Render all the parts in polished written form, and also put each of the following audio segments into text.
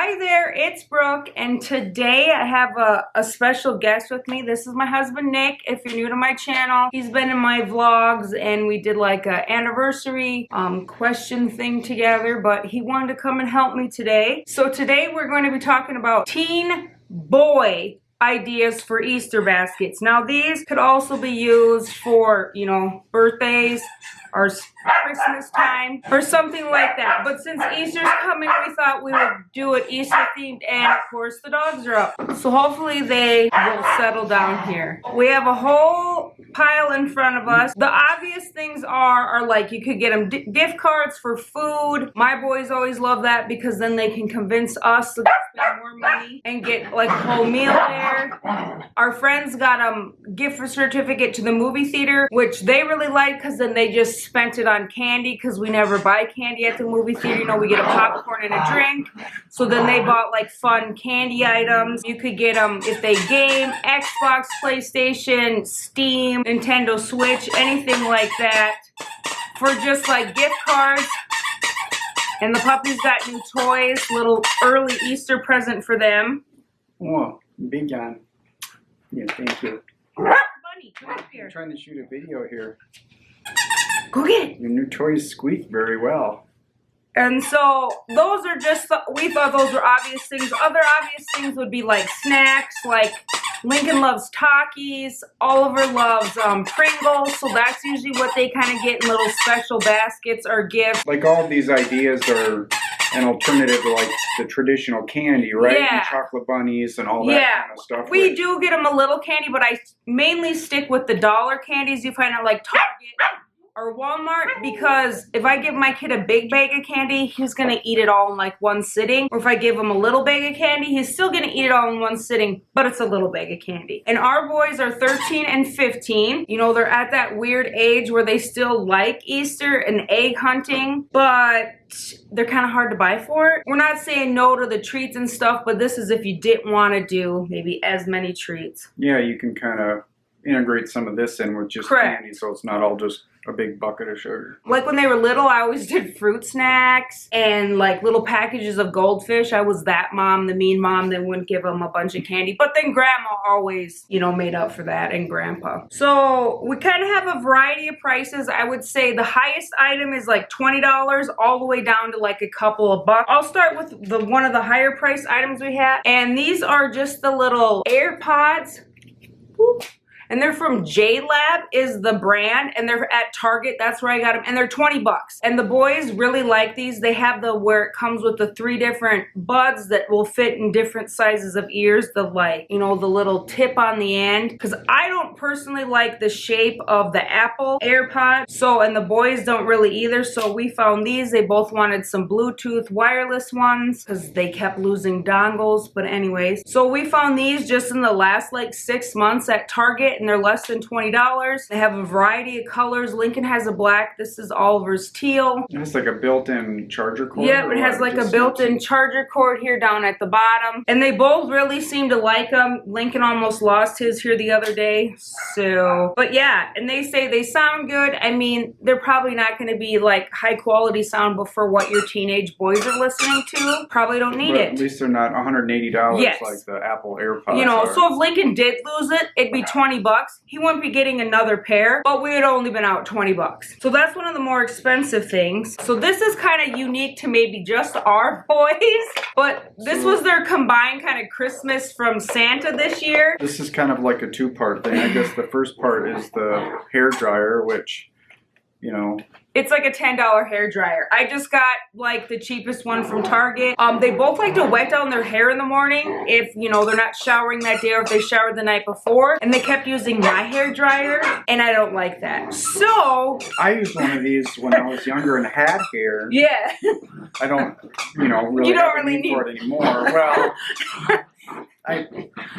Hi there, it's Brooke, and today I have a special guest with me. This is my husband, Nick. If you're new to my channel, he's been in my vlogs, and we did like an anniversary question thing together, but he wanted to come and help me today. So today we're going to be talking about teen boy ideas for Easter baskets. Now these could also be used for, you know, birthdays or Christmas time or something like that. But since Easter's coming, we thought we would do it Easter themed, and of course the dogs are up. So hopefully they will settle down here. We have a whole pile in front of us. The obvious things are like you could get them gift cards for food. My boys always love that because then they can convince us to spend more money and get like a whole meal there. Our friends got a gift certificate to the movie theater, which they really like because then they just spent it on candy because we never buy candy at the movie theater. You know, we get a popcorn and a drink. So then they bought like fun candy items. You could get them if they game, Xbox, PlayStation, Steam, Nintendo Switch, anything like that for just like gift cards. And the puppies got new toys, little early Easter present for them. Whoa, big John. Yeah, thank you. Bunny, come up here. I'm trying to shoot a video here. Go get it. Your new toys squeak very well. And so those are just, we thought those were obvious things. Other obvious things would be like snacks, like Lincoln loves Takis, Oliver loves Pringles, so that's usually what they kind of get in little special baskets or gifts. Like all of these ideas are an alternative to like the traditional candy, right? Yeah. And chocolate bunnies and all that kind of stuff. We do get them a little candy, but I mainly stick with the dollar candies you find at like Target or Walmart, because if I give my kid a big bag of candy, he's gonna eat it all in like one sitting. Or if I give him a little bag of candy, he's still gonna eat it all in one sitting, but it's a little bag of candy. And our boys are 13 and 15. You know, they're at that weird age where they still like Easter and egg hunting, but they're kind of hard to buy for. We're not saying no to the treats and stuff, but this is if you didn't want to do maybe as many treats. Yeah, you can kind of integrate some of this in with just candy, so it's not all just a big bucket of sugar. Like when they were little, I always did fruit snacks and like little packages of goldfish. I was that mom, the mean mom that wouldn't give them a bunch of candy. But then grandma always, you know, made up for that, and grandpa. So we kind of have a variety of prices. I would say the highest item is like $20 all the way down to like a couple of bucks. I'll start with one of the higher price items we have. And these are just the little Airpods. Whoop. And they're from JLab is the brand, and they're at Target. That's where I got them, and they're 20 bucks. And the boys really like these. They have the where it comes with the 3 different buds that will fit in different sizes of ears. The like, you know, the little tip on the end. Because I don't personally like the shape of the Apple AirPods. So, and the boys don't really either. So we found these. They both wanted some Bluetooth wireless ones because they kept losing dongles. But anyways, so we found these just in the last like 6 months at Target. And they're less than $20. They have a variety of colors. Lincoln has a black. This is Oliver's teal. It has like a built-in charger cord. Yeah, it has like a built-in charger cord here down at the bottom. And they both really seem to like them. Lincoln almost lost his here the other day. So, but yeah, and they say they sound good. I mean, they're probably not going to be like high quality sound, but for what your teenage boys are listening to, probably don't need it. At least they're not $180 like the Apple AirPods. You know, are. so if Lincoln did lose it, it'd be 20 bucks. He wouldn't be getting another pair, but we would only been out 20 bucks. So that's one of the more expensive things. So this is kind of unique to maybe just our boys, but this was their combined kind of Christmas from Santa this year. This is kind of like a two-part thing. I guess the first part is the hair dryer, which, you know, it's like a $10 hair dryer. I just got like the cheapest one from Target. They both like to wet down their hair in the morning if, you know, they're not showering that day or if they showered the night before. And they kept using my hair dryer, and I don't like that. So I used one of these when I was younger and had hair. Yeah. I don't, you know, really have a need for it anymore. Well,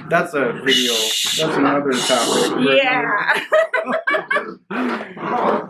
that's a video. That's another topic. Yeah.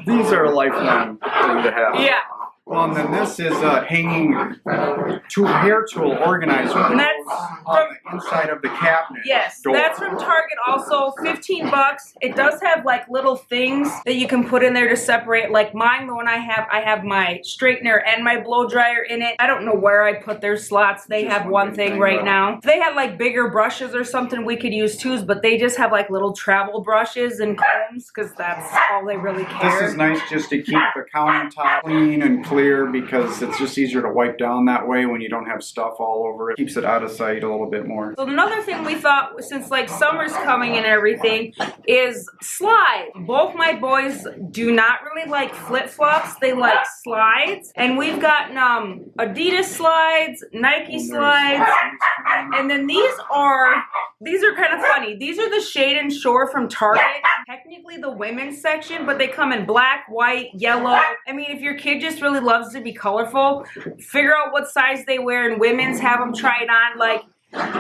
These are a lifelong thing to have. Yeah. Well, and then this is hanging hair tool organizer on the inside of the cabinet. Yes, door. That's from Target also, 15 bucks. It does have like little things that you can put in there to separate. Like mine, the one I have my straightener and my blow dryer in it. I don't know where I put their slots. They have one thing right now. If they had like bigger brushes or something, we could use twos, but they just have like little travel brushes and combs because that's all they really care. This is nice just to keep the countertop clean and clear because it's just easier to wipe down that way when you don't have stuff all over it. Keeps it out of sight a little bit more. So another thing we thought, since like summer's coming and everything, is slide. Both my boys do not really like flip-flops. They like slides. And we've gotten Adidas slides, Nike slides, and then these are kind of funny. These are the Shade and Shore from Target. Technically the women's section, but they come in black, white, yellow. I mean, if your kid just really loves to be colorful, figure out what size they wear in women's, have them try it on. Like,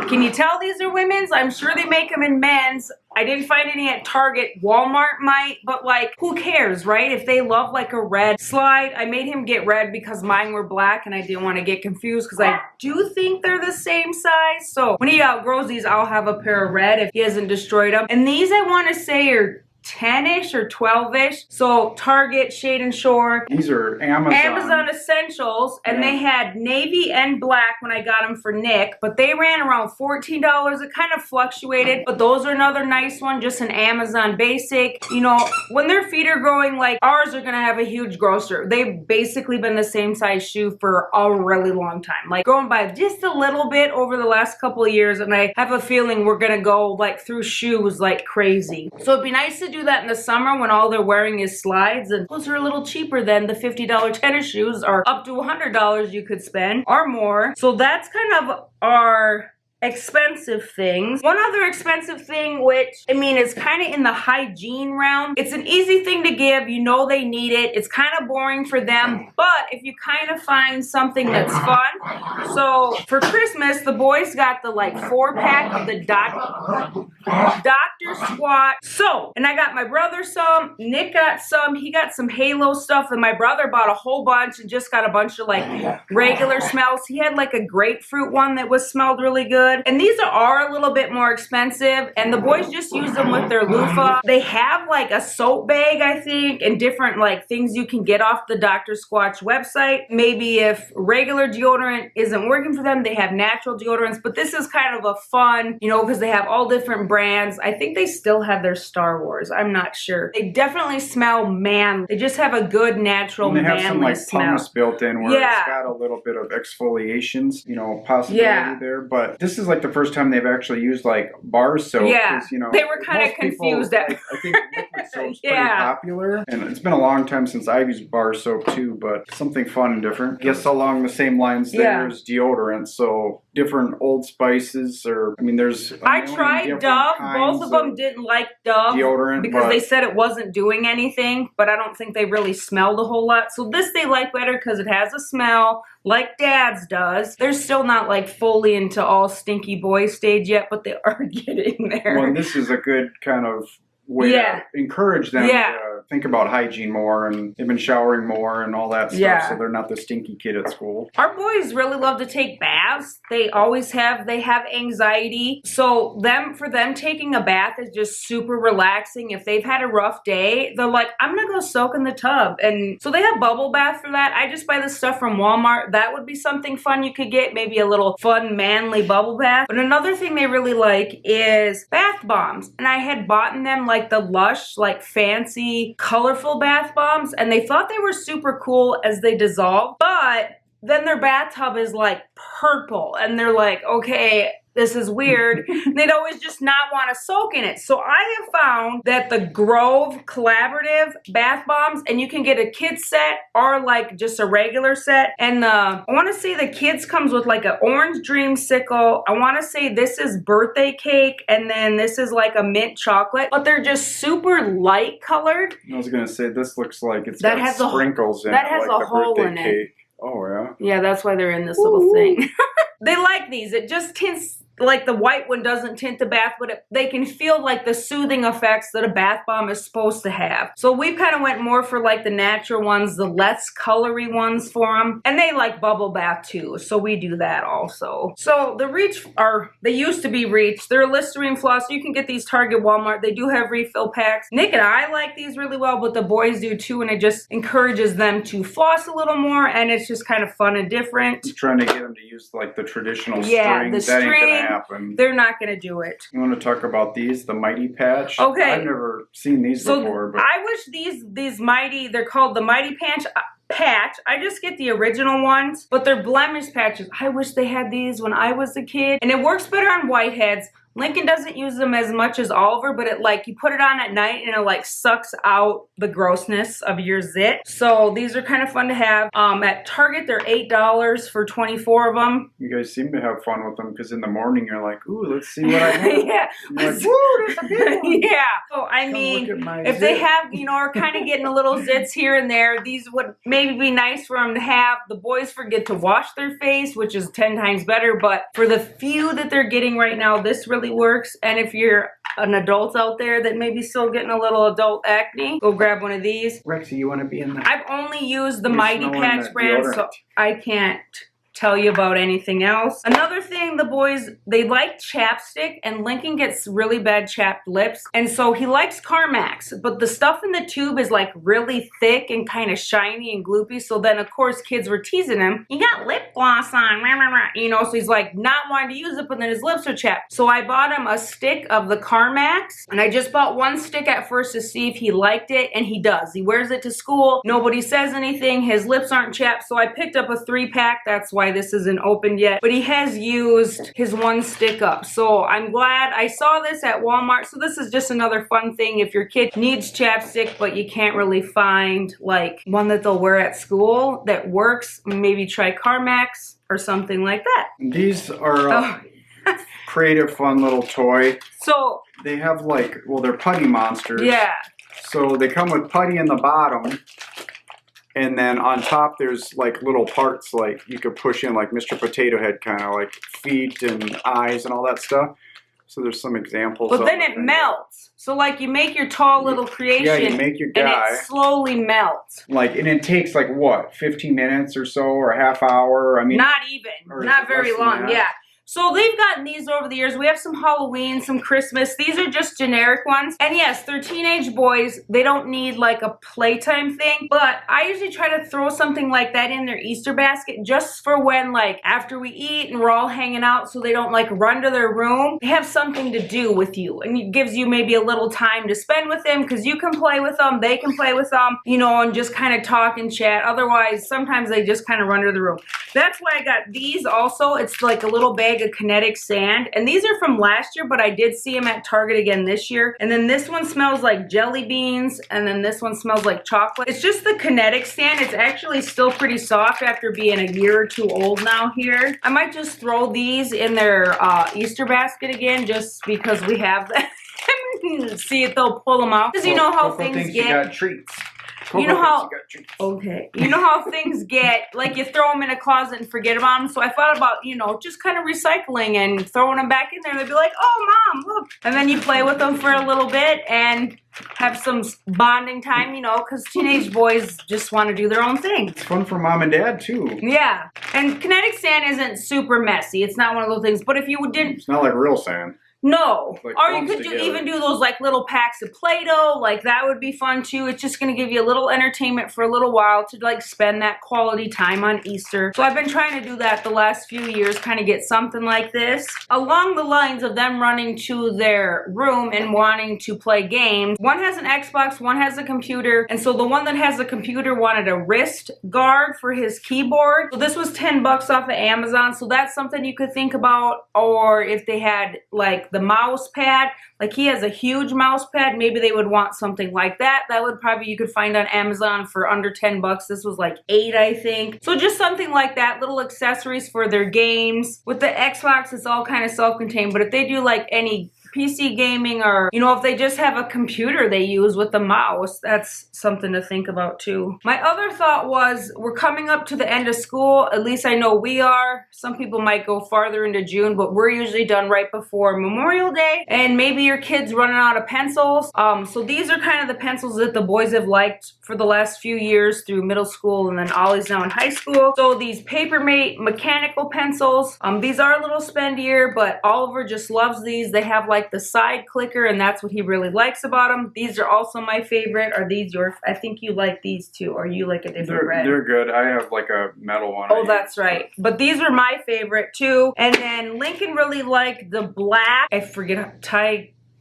can you tell these are women's? I'm sure they make them in men's. I didn't find any at Target. Walmart might, but like, who cares, right? If they love like a red slide, I made him get red because mine were black and I didn't want to get confused because I do think they're the same size. So when he outgrows these, I'll have a pair of red if he hasn't destroyed them. And these I want to say are 10-ish or 12-ish. So Target, Shade and Shore. These are Amazon Essentials, and they had navy and black when I got them for Nick, but they ran around $14. It kind of fluctuated, but those are another nice one, just an Amazon basic. You know, when their feet are growing, like ours are gonna have a huge grosser. They've basically been the same size shoe for a really long time, like growing by just a little bit over the last couple of years, and I have a feeling we're gonna go like through shoes like crazy. So it'd be nice to do that in the summer when all they're wearing is slides, and those are a little cheaper than the $50 tennis shoes, or up to $100 you could spend or more. So that's kind of our expensive things. One other expensive thing, which I mean is kind of in the hygiene realm. It's an easy thing to give. You know they need it. It's kind of boring for them, but if you kind of find something that's fun. So for Christmas, the boys got the like 4-pack of the Dr. Squatch Soup, and I got my brother some. Nick got some. He got some Halo stuff, and my brother bought a whole bunch and just got a bunch of like regular smells. He had like a grapefruit one that smelled really good. And these are a little bit more expensive, and the boys just use them with their loofah. They have like a soap bag, I think, and different like things you can get off the Dr. Squatch website. Maybe if regular deodorant isn't working for them, they have natural deodorants, but this is kind of a fun, you know, because they have all different brands. I think they still have their Star Wars. I'm not sure. They definitely smell manly. They just have a good natural manly smell. They have some like pumice built in where it's got a little bit of exfoliations, you know, possibility there, but this is like the first time they've actually used like bar soap. Yeah, you know, they were kind of confused at. I think liquid soap's pretty popular, and it's been a long time since I've used bar soap too. But something fun and different. I guess along the same lines, there's deodorant. So different Old Spices, or I mean, there's. I tried Dove. Both of them didn't like Dove deodorant because they said it wasn't doing anything. But I don't think they really smelled a whole lot. So this they like better because it has a smell, like Dad's does. They're still not like fully into all stinky boy stage yet, but they are getting there. Well, this is a good kind of way to encourage them to think about hygiene more, and they've been showering more and all that stuff, so they're not the stinky kid at school. Our boys really love to take baths. They always have. They have anxiety, so for them taking a bath is just super relaxing. If they've had a rough day, they're like, I'm gonna go soak in the tub, and so they have bubble bath for that. I just buy the stuff from Walmart. That would be something fun you could get, maybe a little fun manly bubble bath. But another thing they really like is bath bombs, and I had bought them like the Lush, like fancy colorful bath bombs, and they thought they were super cool as they dissolve, but then their bathtub is like purple, and they're like, okay, this is weird. They'd always just not want to soak in it. So I have found that the Grove collaborative bath bombs, and you can get a kid's set or like just a regular set. And I want to say the kids comes with like an orange dreamsicle. I want to say this is birthday cake, and then this is like a mint chocolate, but they're just super light colored. I was going to say this looks like it's got sprinkles in it. That has like a hole in it. Oh, yeah. Yeah, that's why they're in this little thing. They like these. It just like the white one doesn't tint the bath, but they can feel like the soothing effects that a bath bomb is supposed to have. So we kind of went more for like the natural ones, the less colory ones for them. And they like bubble bath too, so we do that also. So the Reach they used to be Reach. They're a Listerene Flosser. You can get these Target, Walmart. They do have refill packs. Nick and I like these really well, but the boys do too, and it just encourages them to floss a little more, and it's just kind of fun and different. I'm trying to get them to use like the traditional string. The string. That ain't gonna happen. They're not gonna do it. You want to talk about these, the Mighty Patch? Okay. I've never seen these before. But I wish these Mighty, they're called the Mighty Patch. I just get the original ones, but they're blemish patches. I wish they had these when I was a kid, and it works better on whiteheads. Lincoln doesn't use them as much as Oliver, but it like, you put it on at night and it like sucks out the grossness of your zit. So these are kind of fun to have. At Target, they're $8 for 24 of them. You guys seem to have fun with them because in the morning you're like, ooh, let's see what I have. Yeah. You're like, woo, there's a big one. Yeah. So I mean, if they have, you know, are kind of getting a little zits here and there, these would maybe be nice for them to have. The boys forget to wash their face, which is 10 times better, but for the few that they're getting right now, this really works. And if you're an adult out there that maybe still getting a little adult acne, go grab one of these. Rexy, you want to be in that? I've only used the Mighty Patch brand, so I can't tell you about anything else. Another thing, the boys, they like chapstick, and Lincoln gets really bad chapped lips, and so he likes Carmex, but the stuff in the tube is like really thick and kind of shiny and gloopy. So then of course kids were teasing him, you got lip gloss on, you know, so he's like not wanting to use it, but then his lips are chapped. So I bought him a stick of the Carmex, and I just bought one stick at first to see if he liked it, and he does. He wears it to school, nobody says anything, his lips aren't chapped. So I picked up a 3-pack. That's why this isn't opened yet, but he has used his one stick up. So I'm glad I saw this at Walmart. So this is just another fun thing if your kid needs chapstick, but you can't really find like one that they'll wear at school that works. Maybe try Carmex or something like that. These are creative, fun little toy. So they have like, well, they're putty monsters. Yeah. So they come with putty in the bottom. And then on top, there's like little parts like you could push in, like Mr. Potato Head, kind of like feet and eyes and all that stuff. So there's some examples. But then it melts. So like you make your tall little creation. Yeah, you make your guy. And it slowly melts. Like, and it takes like what, 15 minutes or so, or a half hour? I mean, not even. Not very long. Yeah. So they've gotten these over the years. We have some Halloween, some Christmas. These are just generic ones. And yes, they're teenage boys. They don't need like a playtime thing. But I usually try to throw something like that in their Easter basket just for when like after we eat and we're all hanging out, so they don't like run to their room. They have something to do with you. And it gives you maybe a little time to spend with them because you can play with them, they can play with them, you know, and just kind of talk and chat. Otherwise, sometimes they just kind of run to the room. That's why I got these also. It's like a little bag of Kinetic Sand, and these are from last year, but I did see them at Target again this year. And then this one smells like jelly beans, and then this one smells like chocolate. It's just the Kinetic Sand. It's actually still pretty soft after being a year or two old now here. I might just throw these in their Easter basket again just because we have them. See if they'll pull them out. Because you know how things get. You got treats. You know how, okay, you know how things get, like you throw them in a closet and forget about them. So I thought about, you know, just kind of recycling and throwing them back in there. They'd be like, oh, Mom, look. And then you play with them for a little bit and have some bonding time, you know, because teenage boys just want to do their own thing. It's fun for Mom and Dad, too. Yeah. And Kinetic Sand isn't super messy. It's not one of those things. But if you didn't... It's not like real sand. No. Like or you could even do those like little packs of Play-Doh. Like that would be fun too. It's just going to give you a little entertainment for a little while to like spend that quality time on Easter. So I've been trying to do that the last few years, kind of get something like this. Along the lines of them running to their room and wanting to play games. One has an Xbox, one has a computer. And so the one that has a computer wanted a wrist guard for his keyboard. So this was 10 bucks off of Amazon. So that's something you could think about. Or if they had like the mouse pad, like he has a huge mouse pad, maybe they would want something like that. That would probably, you could find on Amazon for under 10 bucks. This was like 8, I think. So just something like that, little accessories for their games. With the Xbox, it's all kind of self-contained, but if they do like any PC gaming, or, you know, if they just have a computer they use with the mouse, that's something to think about too. My other thought was, we're coming up to the end of school, at least I know we are. Some people might go farther into June, but we're usually done right before Memorial Day, and maybe your kid's running out of pencils. So these are kind of the pencils that the boys have liked for the last few years through middle school, and then Ollie's now in high school. So these Papermate mechanical pencils, these are a little spendier, but Oliver just loves these. They have like the side clicker, and that's what he really likes about them. These are also my favorite. Are these yours? I think you like these too, or you like a different red. They're good. I have like a metal one. Oh, that's right. But these were my favorite too. And then Lincoln really liked the black, I forget,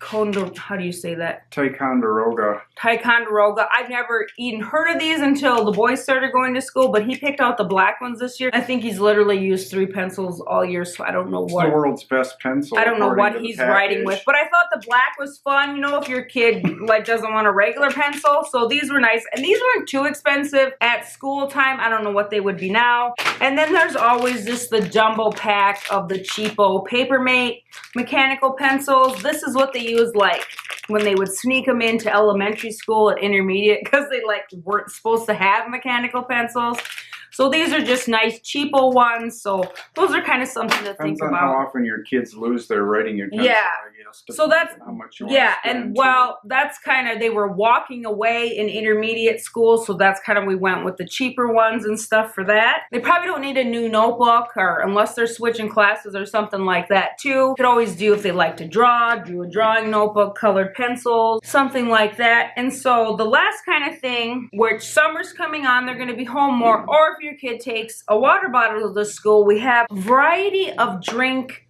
how do you say that? Ticonderoga. Ticonderoga. I've never even heard of these until the boys started going to school, but he picked out the black ones this year. I think he's literally used 3 pencils all year, so I don't know what. It's the world's best pencil. I don't know what he's writing with, but I thought the black was fun, you know, if your kid like doesn't want a regular pencil. So these were nice, and these weren't too expensive at school time. I don't know what they would be now. And then there's always just the jumbo pack of the cheapo Papermate mechanical pencils. This is what they used like when they would sneak them into elementary school and intermediate, because they like weren't supposed to have mechanical pencils. So these are just nice cheapo ones. So those are kind of something to think about. Depends on how often your kids lose their writing utensils, yeah. I guess. So that's, how much you yeah, and well, that's kind of, they were walking away in intermediate school, so that's kind of, we went with the cheaper ones and stuff for that. They probably don't need a new notebook, or unless they're switching classes or something like that too. Could always do, if they like to draw, do a drawing notebook, colored pencils, something like that. And so the last kind of thing, which summer's coming on, they're going to be home more, or if your kid takes a water bottle to school, we have a variety of drink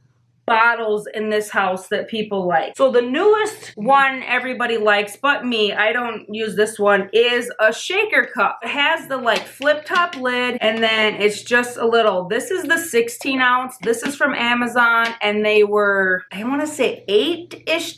bottles in this house that people like. So the newest one everybody likes but me, I don't use this one, is a shaker cup. It has the like flip top lid, and then it's just a little, this is the 16 ounce. This is from Amazon, and they were, I want to say $8-ish.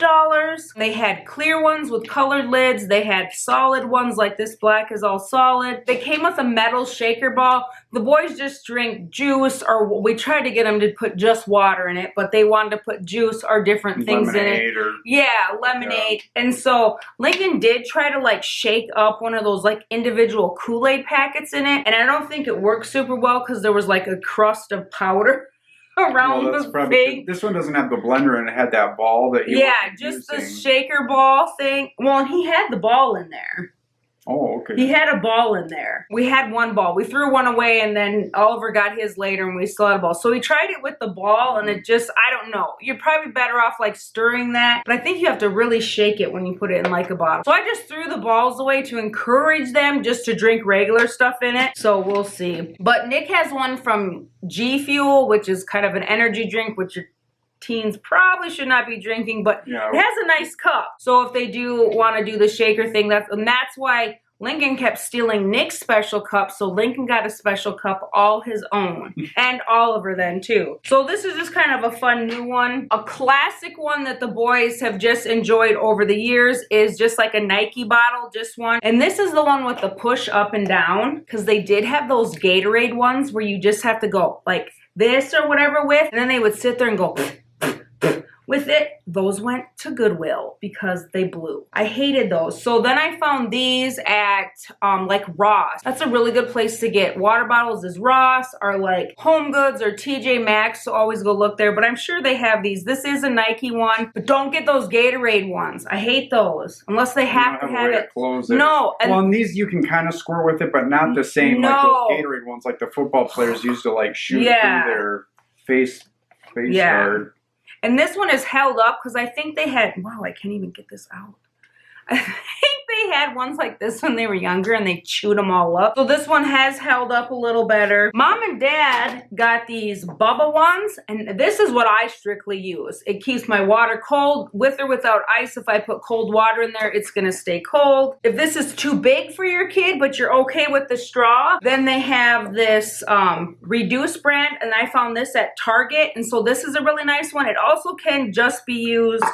They had clear ones with colored lids. They had solid ones, like this black is all solid. They came with a metal shaker ball. The boys just drink juice, or we tried to get them to put just water in it, but they wanted to put juice or different things lemonade in it. Or, yeah, lemonade. Yeah. And so Lincoln did try to like shake up one of those like individual Kool-Aid packets in it, and I don't think it worked super well because there was like a crust of powder around the thing. This one doesn't have the blender, and it had that ball that you just the shaker ball thing. Well, and he had the ball in there. Oh, okay. He had a ball in there. We had one ball. We threw one away, and then Oliver got his later, and we still had a ball. So we tried it with the ball, and it just, I don't know. You're probably better off like stirring that, but I think you have to really shake it when you put it in like a bottle. So I just threw the balls away to encourage them just to drink regular stuff in it. So we'll see. But Nick has one from G Fuel, which is kind of an energy drink, which teens probably should not be drinking, but yeah, it has a nice cup. So if they do want to do the shaker thing, that's why Lincoln kept stealing Nick's special cup, so Lincoln got a special cup all his own. And Oliver then too. So this is just kind of a fun new one. A classic one that the boys have just enjoyed over the years is just like a Nike bottle, just one. And this is the one with the push up and down, because they did have those Gatorade ones where you just have to go like this or whatever with, and then they would sit there and go with it. Those went to Goodwill because they blew. I hated those. So then I found these at like Ross. That's a really good place to get water bottles, is Ross, or like Home Goods or TJ Maxx. So always go look there, but I'm sure they have these. This is a Nike one, but don't get those Gatorade ones. I hate those unless they have to have it. No. Well, and these you can kind of score with it, but not the same like those Gatorade ones like the football players used to like shoot through their face guard. And this one is held up because I think they had, wow, I can't even get this out. I think they had ones like this when they were younger and they chewed them all up. So this one has held up a little better. Mom and Dad got these Bubba ones, and this is what I strictly use. It keeps my water cold, with or without ice. If I put cold water in there, it's gonna stay cold. If this is too big for your kid, but you're okay with the straw, then they have this Reduce brand, and I found this at Target. And so this is a really nice one. It also can just be used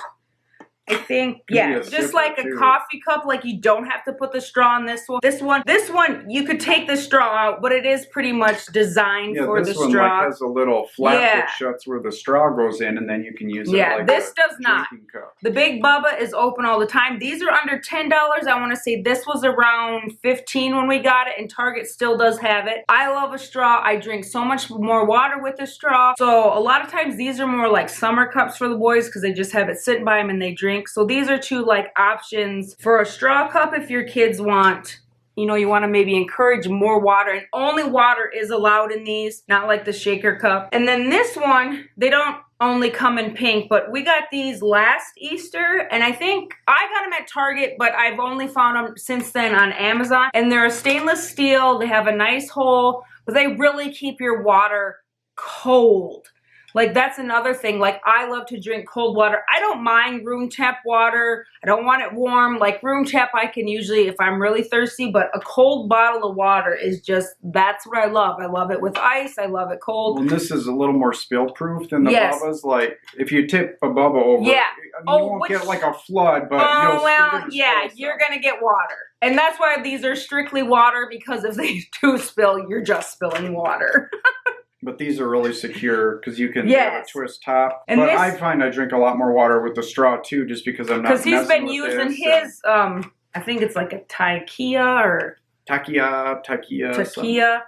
I think, yeah, just like a coffee cup. Like you don't have to put the straw in this one. This one, you could take the straw out, but it is pretty much designed for the straw. This one like has a little flap that shuts where the straw goes in, and then you can use it like this does not. Cup. The Big Bubba is open all the time. These are under $10. I want to say this was around $15 when we got it, and Target still does have it. I love a straw. I drink so much more water with a straw. So a lot of times these are more like summer cups for the boys because they just have it sitting by them and they drink. So these are two like options for a straw cup if your kids want, you know, you want to maybe encourage more water, and only water is allowed in these, not like the shaker cup. And then this one, they don't only come in pink, but we got these last Easter, and I think I got them at Target, but I've only found them since then on Amazon. And they're a stainless steel, they have a nice hole, but they really keep your water cold. Like that's another thing. Like I love to drink cold water. I don't mind room temp water. I don't want it warm. Like room temp I can usually if I'm really thirsty, but a cold bottle of water is just, that's what I love. I love it with ice. I love it cold. Well, this is a little more spill proof than the Bubba's. Like if you tip a Bubba over, you won't get like a flood, but you're going to get water. And that's why these are strictly water, because if they do spill, you're just spilling water. But these are really secure because you can have a twist top. And I find I drink a lot more water with the straw too, just because I'm not messing with Because he's been using his, I think it's like a Takia or... Takia.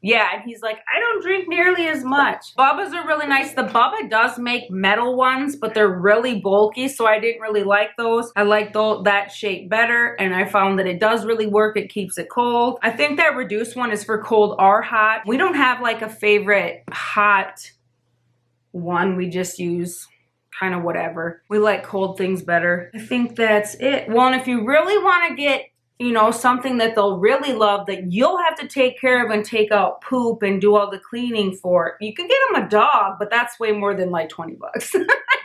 Yeah, and he's like, I don't drink nearly as much. Bubba's are really nice. The Bubba does make metal ones, but they're really bulky, so I didn't really like those. I like that shape better, and I found that it does really work. It keeps it cold. I think that reduced one is for cold or hot. We don't have like a favorite hot one. We just use kind of whatever. We like cold things better. I think that's it. Well, and if you really want to get, you know, something that they'll really love that you'll have to take care of and take out poop and do all the cleaning for, you can get them a dog, but that's way more than like 20 bucks.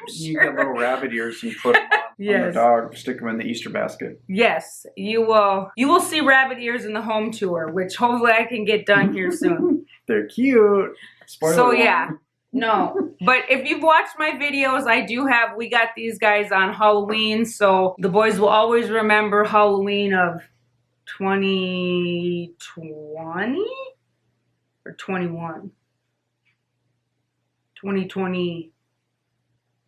You get little rabbit ears and put them on the dog, stick them in the Easter basket. Yes, you will. You will see rabbit ears in the home tour, which hopefully I can get done here soon. They're cute. Spoiler warning. No, but if you've watched my videos, we got these guys on Halloween, so the boys will always remember Halloween of 2020 or 21? 2020.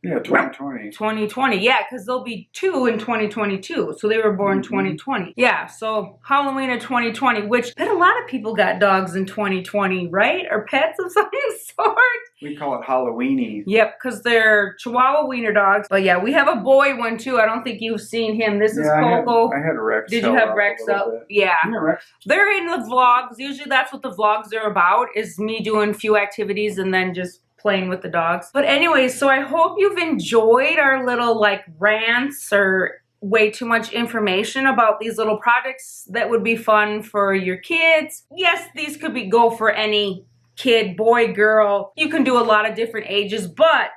Yeah, 2020. 2020, yeah, because there'll be 2 in 2022. So they were born 2020. Yeah, so Halloween of 2020, which a lot of people got dogs in 2020, right? Or pets of some sort. We call it Halloweeny. Yep, because they're Chihuahua wiener dogs. But yeah, we have a boy one too. I don't think you've seen him. This is Coco. I had Rex. Did you have Rex up? Yeah. Rex. They're in the vlogs. Usually that's what the vlogs are about, is me doing a few activities and then just playing with the dogs. But anyways, so I hope you've enjoyed our little like rants or way too much information about these little projects that would be fun for your kids. Yes, these could go for any kid, boy, girl. You can do a lot of different ages, but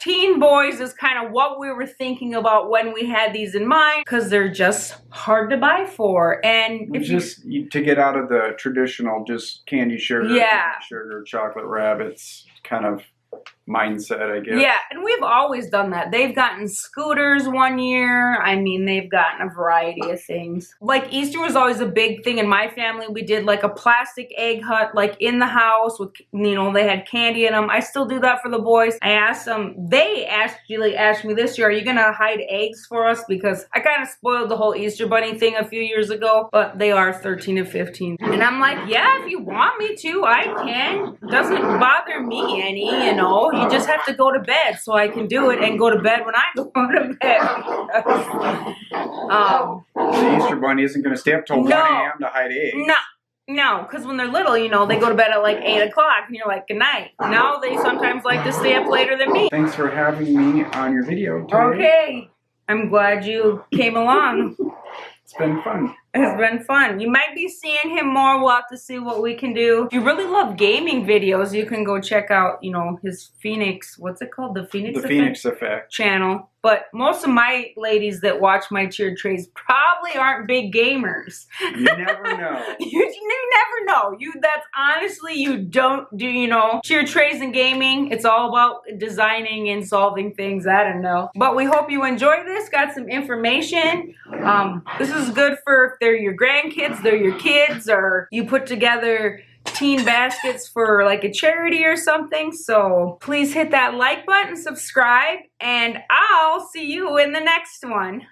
teen boys is kind of what we were thinking about when we had these in mind, because they're just hard to buy for. And if to get out of the traditional just candy sugar, chocolate rabbits kind of mindset, I guess. Yeah, and we've always done that. They've gotten scooters one year. I mean, they've gotten a variety of things. Like Easter was always a big thing in my family. We did like a plastic egg hut like in the house with, you know, they had candy in them. I still do that for the boys. I asked them, they actually asked me this year, are you gonna hide eggs for us? Because I kind of spoiled the whole Easter bunny thing a few years ago, but they are 13 and 15. And I'm like, yeah, if you want me to, I can. Doesn't bother me any, you know. You just have to go to bed so I can do it and go to bed when I go to bed. The Easter bunny isn't going to stay up till 1 a.m. to hide eggs. No, because when they're little, you know, they go to bed at like 8 o'clock and you're like, good night. Now they sometimes like to stay up later than me. Thanks for having me on your video today. Okay. I'm glad you came along. It's been fun. It's been fun. You might be seeing him more. We'll have to see what we can do. If you really love gaming videos, you can go check out, you know, his Phoenix, what's it called? The Phoenix Effect? Phoenix Effect channel. But most of my ladies that watch my tiered trays probably aren't big gamers. You never know. you never know. That's honestly, you don't do, you know, tiered trays and gaming. It's all about designing and solving things. I don't know. But we hope you enjoy this. Got some information. This is good for if they're your grandkids, they're your kids, or you put together teen baskets for like a charity or something. So please hit that like button, subscribe, and I'll see you in the next one.